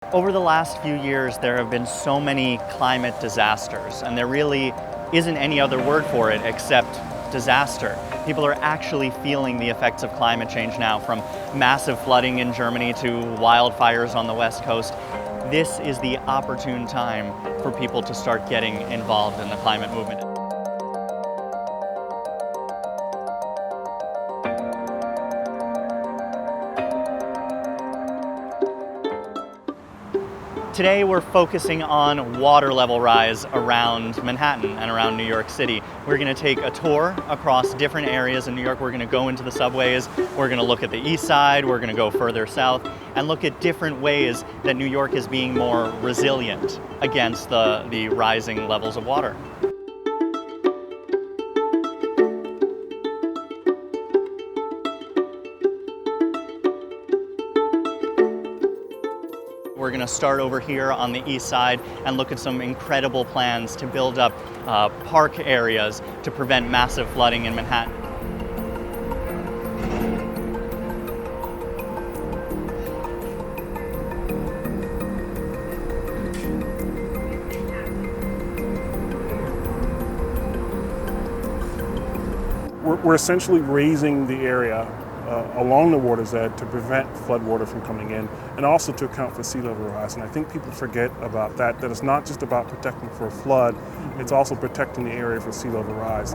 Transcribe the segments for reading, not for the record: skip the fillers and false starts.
Over the last few years, there have been so many climate disasters, and there really isn't any other word for it except disaster. People are actually feeling the effects of climate change now, from massive flooding in Germany to wildfires on the West Coast. This is the opportune time for people to start getting involved in the climate movement. Today we're focusing on water level rise around Manhattan and around New York City. We're going to take a tour across different areas in New York. We're going to go into the subways, we're going to look at the east side, we're going to go further south and look at different ways that New York is being more resilient against the rising levels of water. We're going to start over here on the east side and look at some incredible plans to build up park areas to prevent massive flooding in Manhattan. We're essentially raising the area along the water's edge to prevent floodwater from coming in and also to account for sea level rise. And I think people forget about that it's not just about protecting for a flood, it's also protecting the area for sea level rise.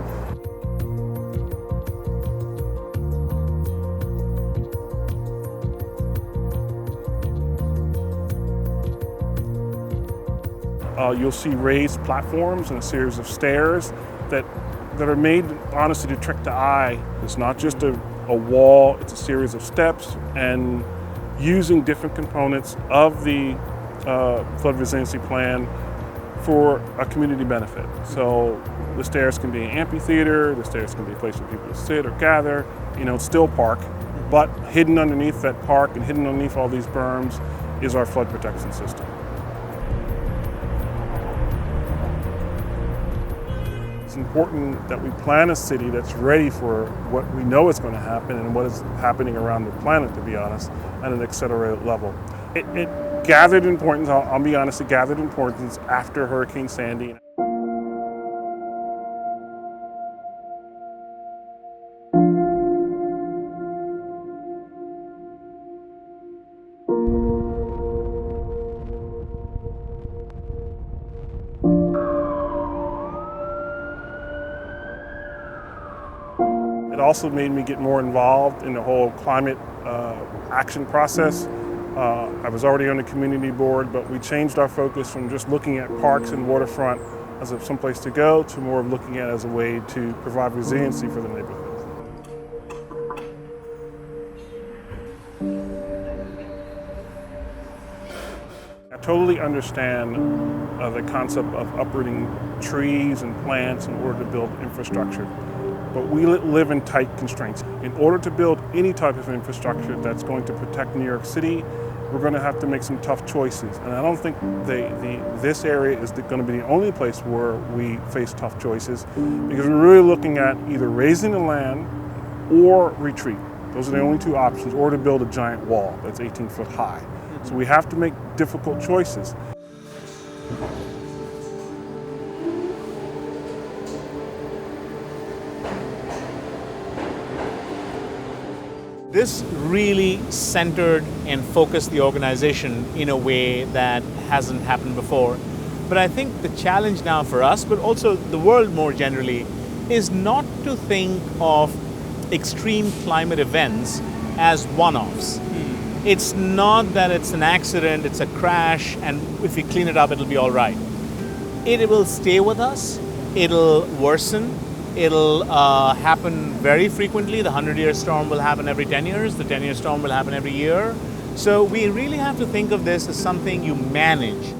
You'll see raised platforms and a series of stairs that are made honestly to trick the eye. It's not just a wall, it's a series of steps, and using different components of the flood resiliency plan for a community benefit. So the stairs can be an amphitheater, the stairs can be a place for people to sit or gather, still park, but hidden underneath that park and hidden underneath all these berms is our flood protection system. It's important that we plan a city that's ready for what we know is going to happen and what is happening around the planet, to be honest, at an accelerated level. It gathered importance, I'll be honest, it gathered importance after Hurricane Sandy. It also made me get more involved in the whole climate action process. I was already on the community board, but we changed our focus from just looking at parks and waterfront as someplace to go to more of looking at it as a way to provide resiliency for the neighborhood. I totally understand the concept of uprooting trees and plants in order to build infrastructure. But we live in tight constraints. In order to build any type of infrastructure that's going to protect New York City, we're going to have to make some tough choices. And I don't think this area is going to be the only place where we face tough choices, because we're really looking at either raising the land or retreat. Those are the only two options, or to build a giant wall that's 18 foot high. So we have to make difficult choices. This really centered and focused the organization in a way that hasn't happened before. But I think the challenge now for us, but also the world more generally, is not to think of extreme climate events as one-offs. It's not that it's an accident, it's a crash, and if we clean it up, it'll be all right. It will stay with us, it'll worsen, it'll happen very frequently. The 100-year storm will happen every 10 years, the 10-year storm will happen every year. So we really have to think of this as something you manage.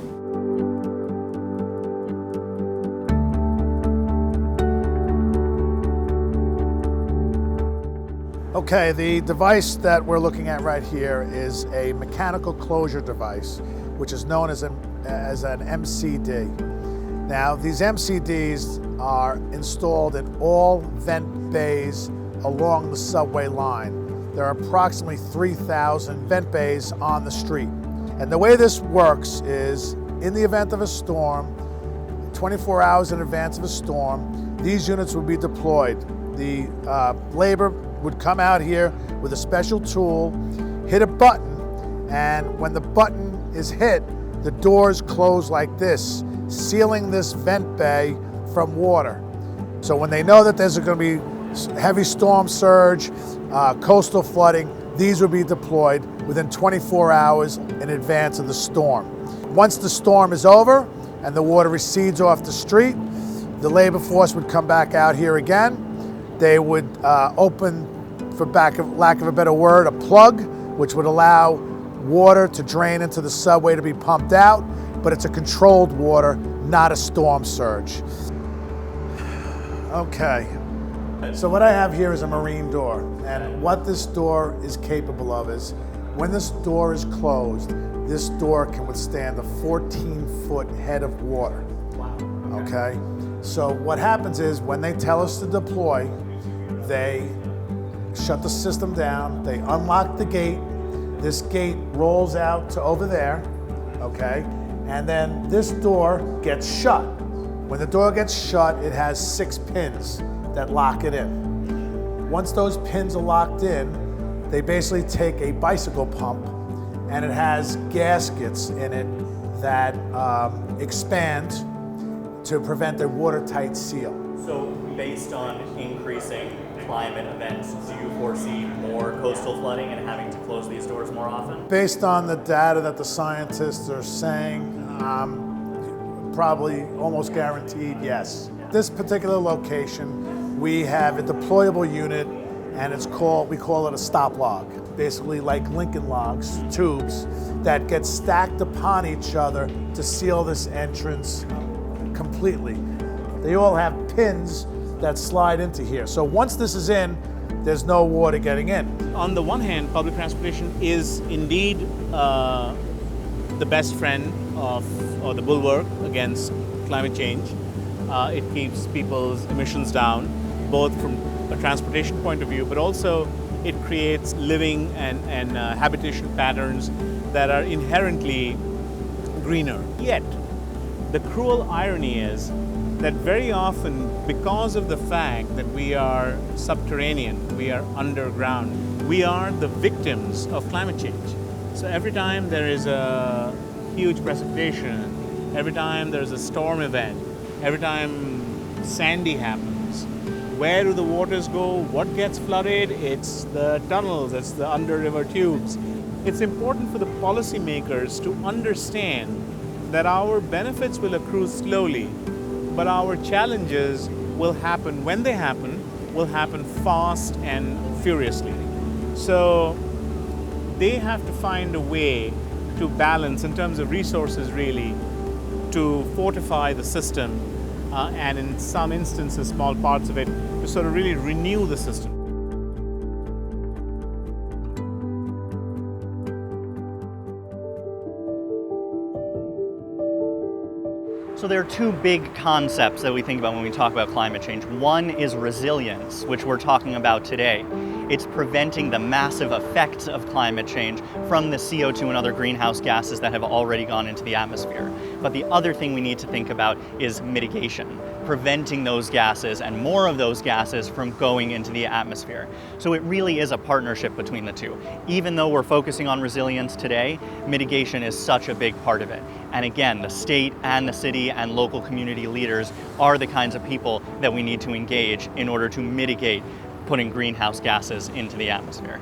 Okay, the device that we're looking at right here is a mechanical closure device, which is known as an MCD. Now, these MCDs are installed in all vent bays along the subway line. There are approximately 3,000 vent bays on the street. And the way this works is, in the event of a storm, 24 hours in advance of a storm, these units would be deployed. The labor would come out here with a special tool, hit a button, and when the button is hit, the doors close like this, sealing this vent bay from water. So when they know that there's going to be heavy storm surge, coastal flooding, these would be deployed within 24 hours in advance of the storm. Once the storm is over and the water recedes off the street, the labor force would come back out here again. They would open, for lack of a better word, a plug, which would allow water to drain into the subway to be pumped out, but it's a controlled water, not a storm surge. Okay, so what I have here is a marine door, and what this door is capable of is, when this door is closed, this door can withstand a 14-foot head of water. Wow. Okay, so what happens is, when they tell us to deploy, they shut the system down, they unlock the gate, this gate rolls out to over there, okay? And then this door gets shut. When the door gets shut, it has 6 pins that lock it in. Once those pins are locked in, they basically take a bicycle pump, and it has gaskets in it that expand to prevent a watertight seal. So based on increasing climate events, do you foresee more coastal flooding and having to close these doors more often? Based on the data that the scientists are saying, probably almost guaranteed, yes. This particular location, we have a deployable unit, and we call it a stop log. Basically like Lincoln logs, tubes, that get stacked upon each other to seal this entrance completely. They all have pins that slide into here. So once this is in, there's no water getting in. On the one hand, public transportation is indeed the best friend or the bulwark against climate change. It keeps people's emissions down, both from a transportation point of view, but also it creates living and habitation patterns that are inherently greener. Yet, the cruel irony is that very often, because of the fact that we are subterranean, we are underground, we are the victims of climate change. So every time there is a huge precipitation, every time there's a storm event, every time Sandy happens, where do the waters go? What gets flooded? It's the tunnels, it's the under-river tubes. It's important for the policymakers to understand that our benefits will accrue slowly, but our challenges will happen, when they happen, will happen fast and furiously. So they have to find a way to balance, in terms of resources really, to fortify the system, and in some instances, small parts of it, to sort of really renew the system. So there are two big concepts that we think about when we talk about climate change. One is resilience, which we're talking about today. It's preventing the massive effects of climate change from the CO2 and other greenhouse gases that have already gone into the atmosphere. But the other thing we need to think about is mitigation, preventing those gases and more of those gases from going into the atmosphere. So it really is a partnership between the two. Even though we're focusing on resilience today, mitigation is such a big part of it. And again, the state and the city and local community leaders are the kinds of people that we need to engage in order to mitigate putting greenhouse gases into the atmosphere.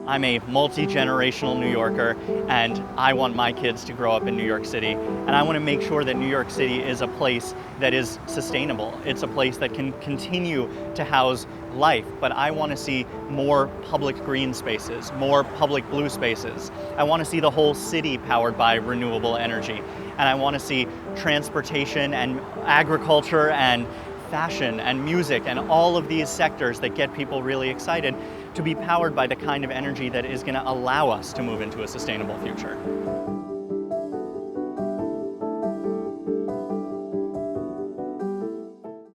I'm a multi-generational New Yorker, and I want my kids to grow up in New York City. And I want to make sure that New York City is a place that is sustainable. It's a place that can continue to house life, but I want to see more public green spaces, more public blue spaces. I want to see the whole city powered by renewable energy. And I want to see transportation and agriculture and fashion and music and all of these sectors that get people really excited to be powered by the kind of energy that is going to allow us to move into a sustainable future.